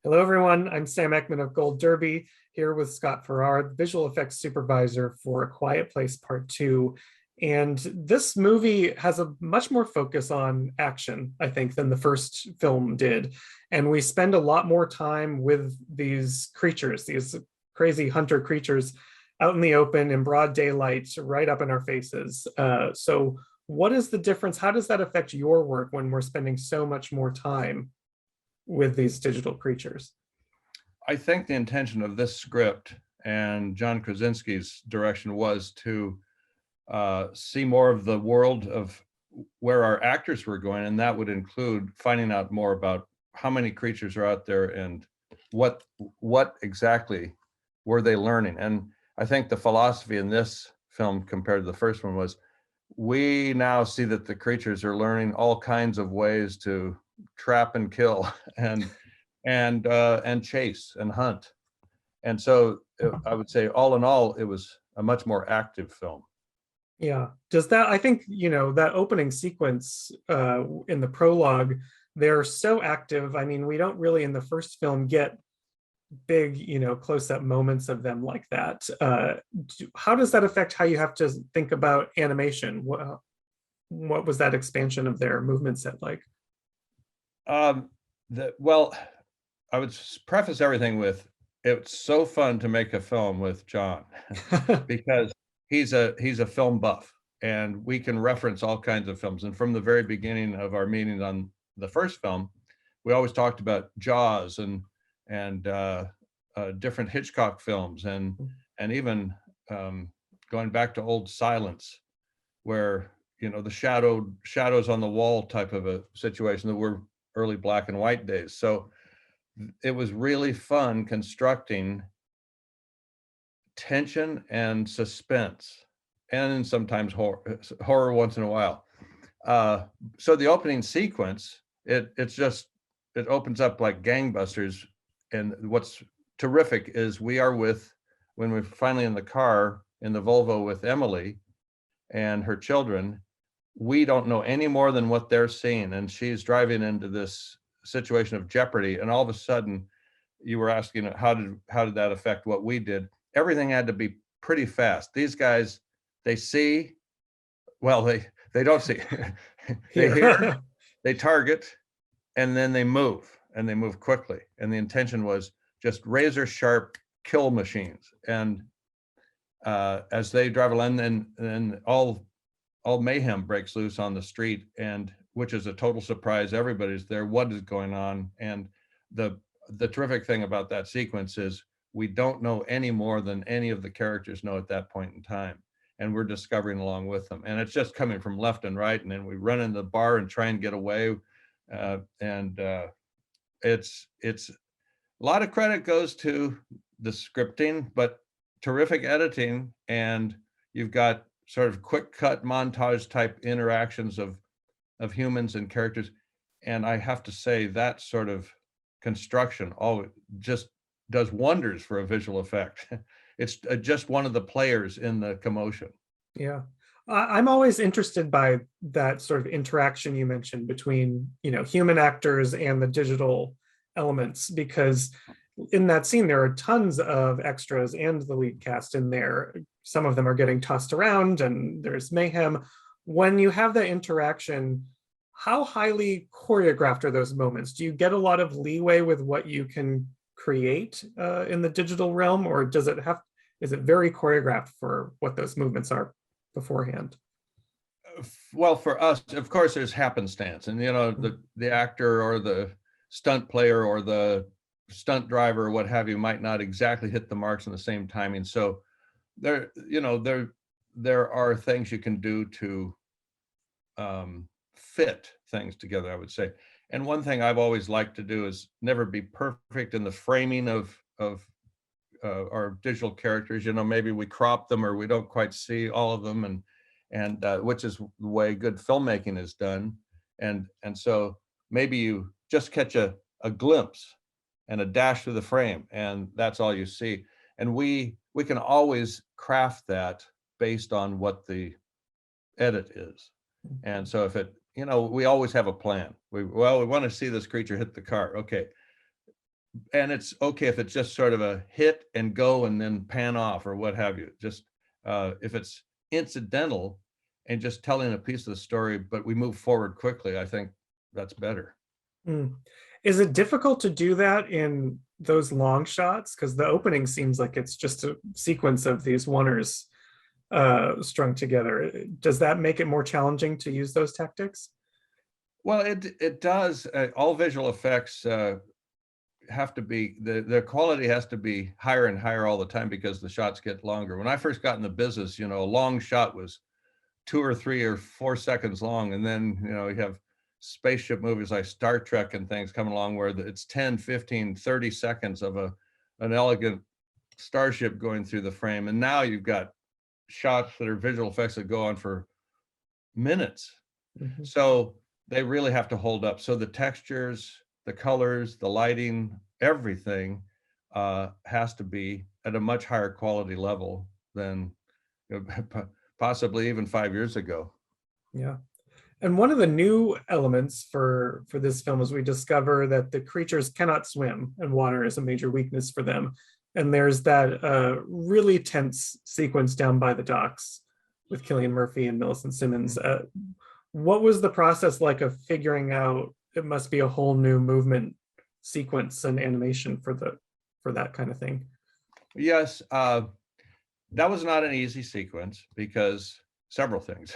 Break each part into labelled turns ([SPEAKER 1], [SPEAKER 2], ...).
[SPEAKER 1] Hello, everyone. I'm Sam Eckmann of Gold Derby, here with Scott Farrar, the visual effects supervisor for A Quiet Place Part 2. And this movie has a much more focus on action, I think, than the first film did. And we spend a lot more time with these creatures, these crazy hunter creatures out in the open in broad daylight, right up in our faces. So what is the difference? How does that affect your work when we're spending so much more time with these digital creatures?
[SPEAKER 2] I think the intention of this script and John Krasinski's direction was to see more of the world of where our actors were going, and that would include finding out more about how many creatures are out there and what exactly were they learning. And I think the philosophy in this film compared to the first one was we now see that the creatures are learning all kinds of ways to trap and kill and chase and hunt. And so I would say all in all, it was a much more active film.
[SPEAKER 1] Yeah. Does that, I think, that opening sequence in the prologue, they're so active. I mean, we don't really in the first film get big, close-up moments of them like that. How does that affect how you have to think about animation? What was that expansion of their movement set like?
[SPEAKER 2] Well, I would preface everything with it's so fun to make a film with John because he's a film buff and we can reference all kinds of films. And from the very beginning of our meetings on the first film, we always talked about Jaws and different Hitchcock films and even going back to old Silence, where the shadows on the wall type of a situation that were early black and white days. So it was really fun constructing tension and suspense, and sometimes horror once in a while. So the opening sequence, it opens up like gangbusters. And what's terrific is when we're finally in the car in the Volvo with Emily and her children, we don't know any more than what they're seeing. And she's driving into this situation of jeopardy. And all of a sudden, you were asking how did that affect what we did? Everything had to be pretty fast. These guys, they see, well, they don't see. They hear, they target, and then they move quickly. And the intention was just razor sharp kill machines. And as they drive along, and all mayhem breaks loose on the street, and which is a total surprise. Everybody's there. What is going on? And the terrific thing about that sequence is we don't know any more than any of the characters know at that point in time. And we're discovering along with them. And it's just coming from left and right. And then we run into the bar and try and get away. It's a lot of credit goes to the scripting, but terrific editing. And you've got sort of quick cut montage type interactions of humans and characters. And I have to say that sort of construction just does wonders for a visual effect. It's just one of the players in the commotion.
[SPEAKER 1] Yeah. I'm always interested by that sort of interaction you mentioned between, human actors and the digital elements, because in that scene, there are tons of extras and the lead cast in there. Some of them are getting tossed around and there's mayhem. When you have that interaction, how highly choreographed are those moments? Do you get a lot of leeway with what you can create in the digital realm, or is it very choreographed for what those movements are beforehand?
[SPEAKER 2] Well, for us, of course, there's happenstance, and the actor or the stunt player or the stunt driver or what have you might not exactly hit the marks in the same timing. So there are things you can do to fit things together, I would say. And one thing I've always liked to do is never be perfect in the framing of our digital characters. Maybe we crop them or we don't quite see all of them, and which is the way good filmmaking is done. And so maybe you just catch a glimpse and a dash through the frame, and that's all you see. And we can always craft that based on what the edit is. And so if we always have a plan. We want to see this creature hit the car. Okay, and it's okay if it's just sort of a hit and go and then pan off or what have you. Just if it's incidental and just telling a piece of the story, but we move forward quickly, I think that's better.
[SPEAKER 1] Mm. Is it difficult to do that in those long shots? Because the opening seems like it's just a sequence of these oneers strung together. Does that make it more challenging to use those tactics?
[SPEAKER 2] Well, it does. All visual effects have to be, the quality has to be higher and higher all the time because the shots get longer. When I first got in the business, a long shot was 2 or 3 or 4 seconds long, and then you have spaceship movies like Star Trek and things coming along where it's 10, 15, 30 seconds of an elegant starship going through the frame, and now you've got shots that are visual effects that go on for minutes.
[SPEAKER 1] Mhm.
[SPEAKER 2] So they really have to hold up. So the textures, the colors, the lighting, everything has to be at a much higher quality level than possibly even 5 years ago.
[SPEAKER 1] Yeah. And one of the new elements for this film is we discover that the creatures cannot swim, and water is a major weakness for them. And there's that really tense sequence down by the docks with Cillian Murphy and Millicent Simmons. What was the process like of figuring out it must be a whole new movement sequence and animation for that kind of thing?
[SPEAKER 2] Yes, that was not an easy sequence because several things.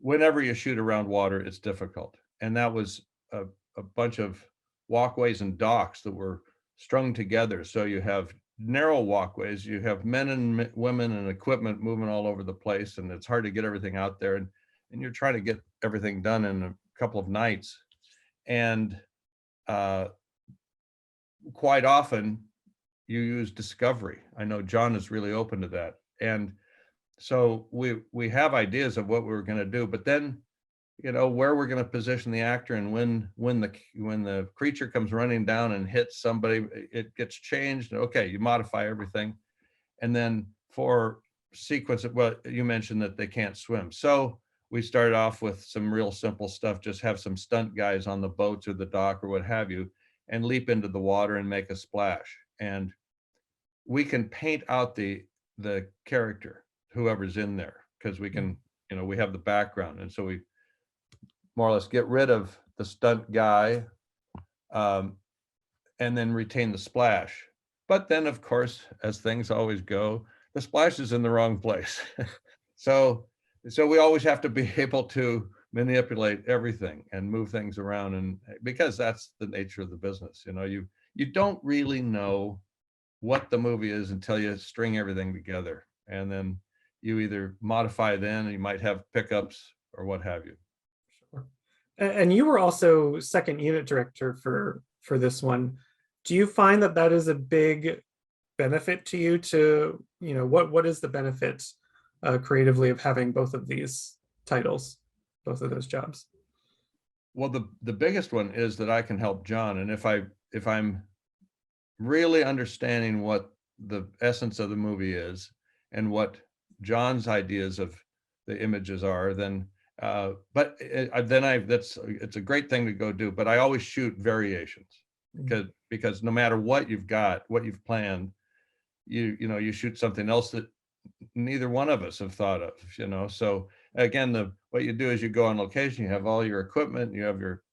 [SPEAKER 2] Whenever you shoot around water, it's difficult. And that was a bunch of walkways and docks that were strung together. So you have narrow walkways, you have men and women and equipment moving all over the place, and it's hard to get everything out there. And you're trying to get everything done in a couple of nights. And quite often you use discovery. I know John is really open to that. And so we have ideas of what we're going to do, but then where we're going to position the actor, and when the creature comes running down and hits somebody, it gets changed. Okay, you modify everything. And then for sequence, well, you mentioned that they can't swim, so we started off with some real simple stuff. Just have some stunt guys on the boats or the dock or what have you, and leap into the water and make a splash. And we can paint out the character, whoever's in there, because we can, we have the background, and so we more or less get rid of the stunt guy, and then retain the splash. But then, of course, as things always go, the splash is in the wrong place. so we always have to be able to manipulate everything and move things around, and because that's the nature of the business. You don't really know what the movie is until you string everything together, and then you either modify, then you might have pickups or what have you.
[SPEAKER 1] Sure. And you were also second unit director for this one. Do you find that that is a big benefit to you? To what is the benefit creatively of having both of these titles, both of those jobs?
[SPEAKER 2] Well, the biggest one is that I can help John, and if I'm really understanding what the essence of the movie is and what John's ideas of the images are, then but it's a great thing to go do. But I always shoot variations, because no matter what you've got, what you've planned, you shoot something else that neither one of us have thought of. So again, what you do is you go on location, you have all your equipment, you have your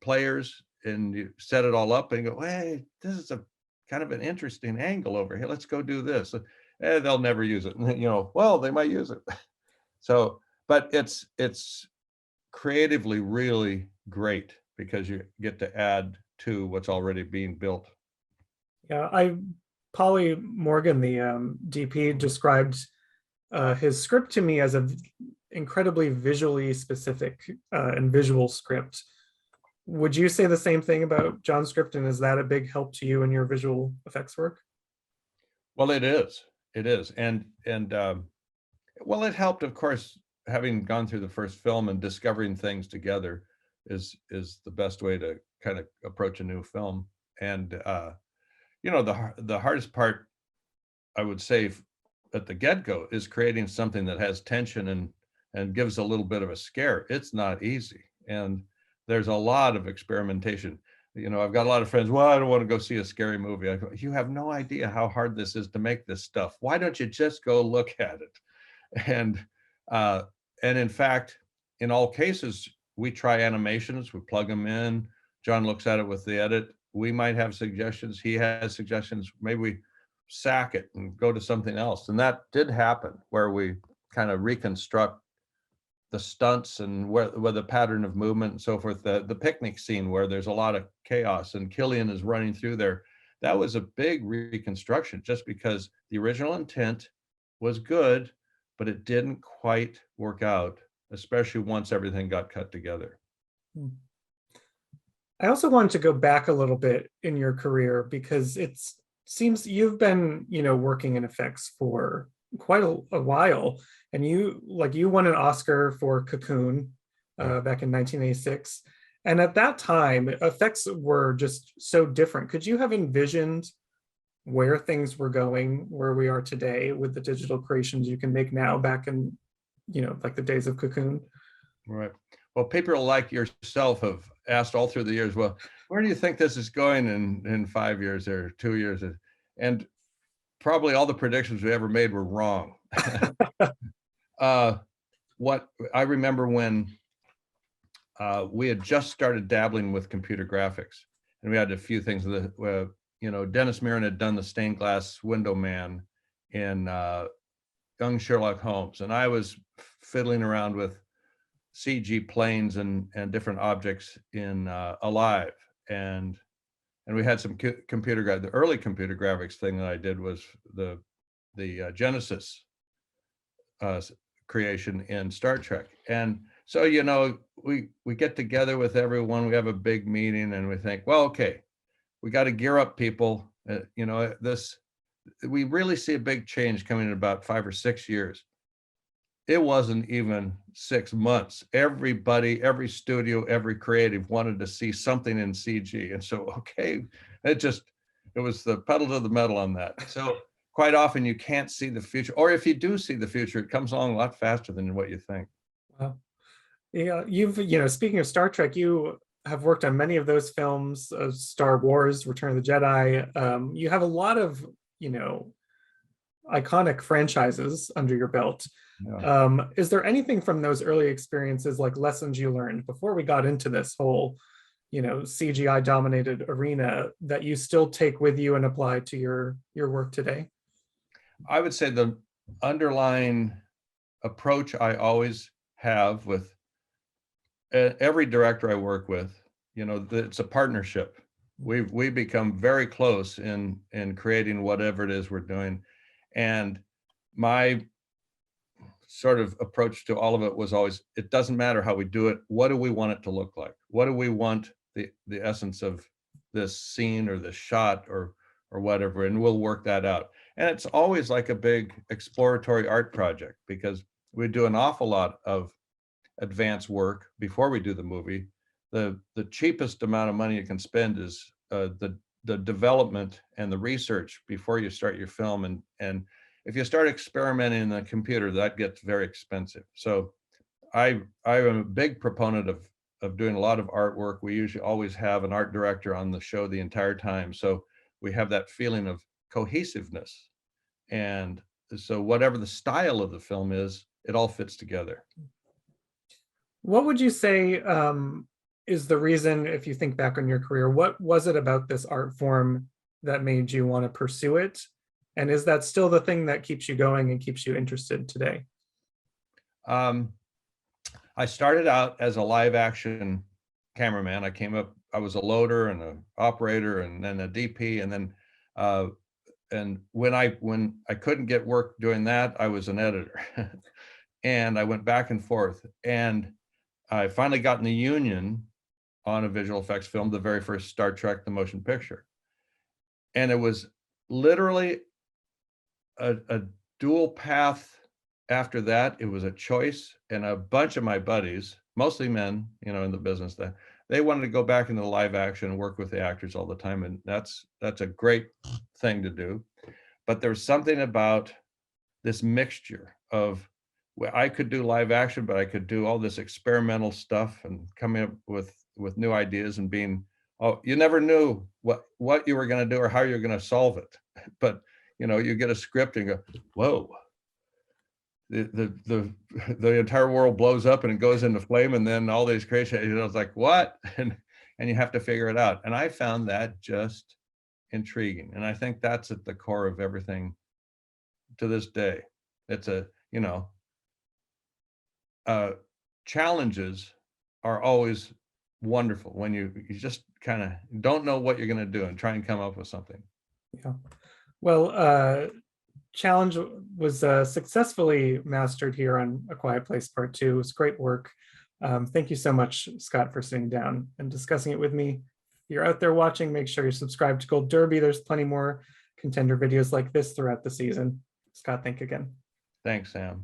[SPEAKER 2] players, and you set it all up and you go, hey, this is a kind of an interesting angle over here, let's go do this. They'll never use it. Well, they might use it. So, but it's creatively really great because you get to add to what's already being built.
[SPEAKER 1] Yeah, Polly Morgan, the DP, described his script to me as a incredibly visually specific and visual script. Would you say the same thing about John's script, and is that a big help to you in your visual effects work?
[SPEAKER 2] Well, it is. And well, it helped, of course, having gone through the first film and discovering things together is the best way to kind of approach a new film. And the hardest part, I would say, at the get-go, is creating something that has tension and gives a little bit of a scare. It's not easy, and there's a lot of experimentation. I've got a lot of friends, well, I don't want to go see a scary movie. I go, you have no idea how hard this is to make this stuff. Why don't you just go look at it? And uh, and in fact, in all cases, we try animations, we plug them in. John looks at it with the edit. We might have suggestions. He has suggestions. Maybe we sack it and go to something else. And that did happen where we kind of reconstruct the stunts and where the pattern of movement and so forth. The picnic scene where there's a lot of chaos and Killian is running through there. That was a big reconstruction just because the original intent was good, but it didn't quite work out, especially once everything got cut together.
[SPEAKER 1] I also wanted to go back a little bit in your career because it seems you've been, working in effects for quite a while, and you won an Oscar for Cocoon back in 1986. And at that time, effects were just so different. Could you have envisioned where things were going, where we are today with the digital creations you can make now back in, like the days of Cocoon?
[SPEAKER 2] Right. Well, people like yourself have asked all through the years, well, where do you think this is going in 5 years or 2 years? And probably all the predictions we ever made were wrong. What I remember when we had just started dabbling with computer graphics, and we had a few things. Dennis Muren had done the stained glass window man in Young Sherlock Holmes, and I was fiddling around with CG planes and different objects in Alive, and we had some computer the early computer graphics thing that I did was the Genesis creation in Star Trek. And so, we get together with everyone, we have a big meeting, and we think, well, okay, we got to gear up, people. We really see a big change coming in about 5 or 6 years. It wasn't even 6 months. Everybody, every studio, every creative wanted to see something in CG. And so, okay, it was the pedal to the metal on that. So quite often you can't see the future, or if you do see the future, it comes along a lot faster than what you think.
[SPEAKER 1] Wow. Yeah, speaking of Star Trek, you have worked on many of those films, Star Wars, Return of the Jedi. You have a lot of, iconic franchises under your belt. Yeah. Is there anything from those early experiences, like lessons you learned before we got into this whole, CGI dominated arena, that you still take with you and apply to your work today?
[SPEAKER 2] I would say the underlying approach I always have with every director I work with, it's a partnership. We become very close in creating whatever it is we're doing. And my sort of approach to all of it was always, it doesn't matter how we do it. What do we want it to look like? What do we want the essence of this scene or this shot or whatever? And we'll work that out. And it's always like a big exploratory art project, because we do an awful lot of advanced work before we do the movie. The cheapest amount of money you can spend is the development and the research before you start your film. And if you start experimenting in the computer, that gets very expensive. So I am a big proponent of doing a lot of artwork. We usually always have an art director on the show the entire time. So we have that feeling of cohesiveness. And so whatever the style of the film is, it all fits together.
[SPEAKER 1] What would you say is the reason, if you think back on your career, what was it about this art form that made you want to pursue it? And is that still the thing that keeps you going and keeps you interested today?
[SPEAKER 2] I started out as a live action cameraman. I was a loader and an operator and then a DP. And then and when I couldn't get work doing that, I was an editor. And I went back and forth. And I finally got in the union on a visual effects film, the very first Star Trek, the motion picture. And it was literally a dual path. After that, it was a choice, and a bunch of my buddies, mostly men, in the business, that they wanted to go back into live action and work with the actors all the time. And that's a great thing to do. But there's something about this mixture of where I could do live action, but I could do all this experimental stuff and coming up with new ideas and being oh, you never knew what you were going to do or how you're going to solve it. But you get a script and go, whoa, the entire world blows up and it goes into flame, and then all these crazy, it's like, what? And you have to figure it out. And I found that just intriguing. And I think that's at the core of everything to this day. It's challenges are always wonderful when you just kind of don't know what you're going to do and try and come up with something.
[SPEAKER 1] Yeah. Well, challenge was successfully mastered here on A Quiet Place Part 2. It was great work. Thank you so much, Scott, for sitting down and discussing it with me. If you're out there watching, make sure you're subscribed to Gold Derby. There's plenty more contender videos like this throughout the season. Scott, thank you again.
[SPEAKER 2] Thanks, Sam.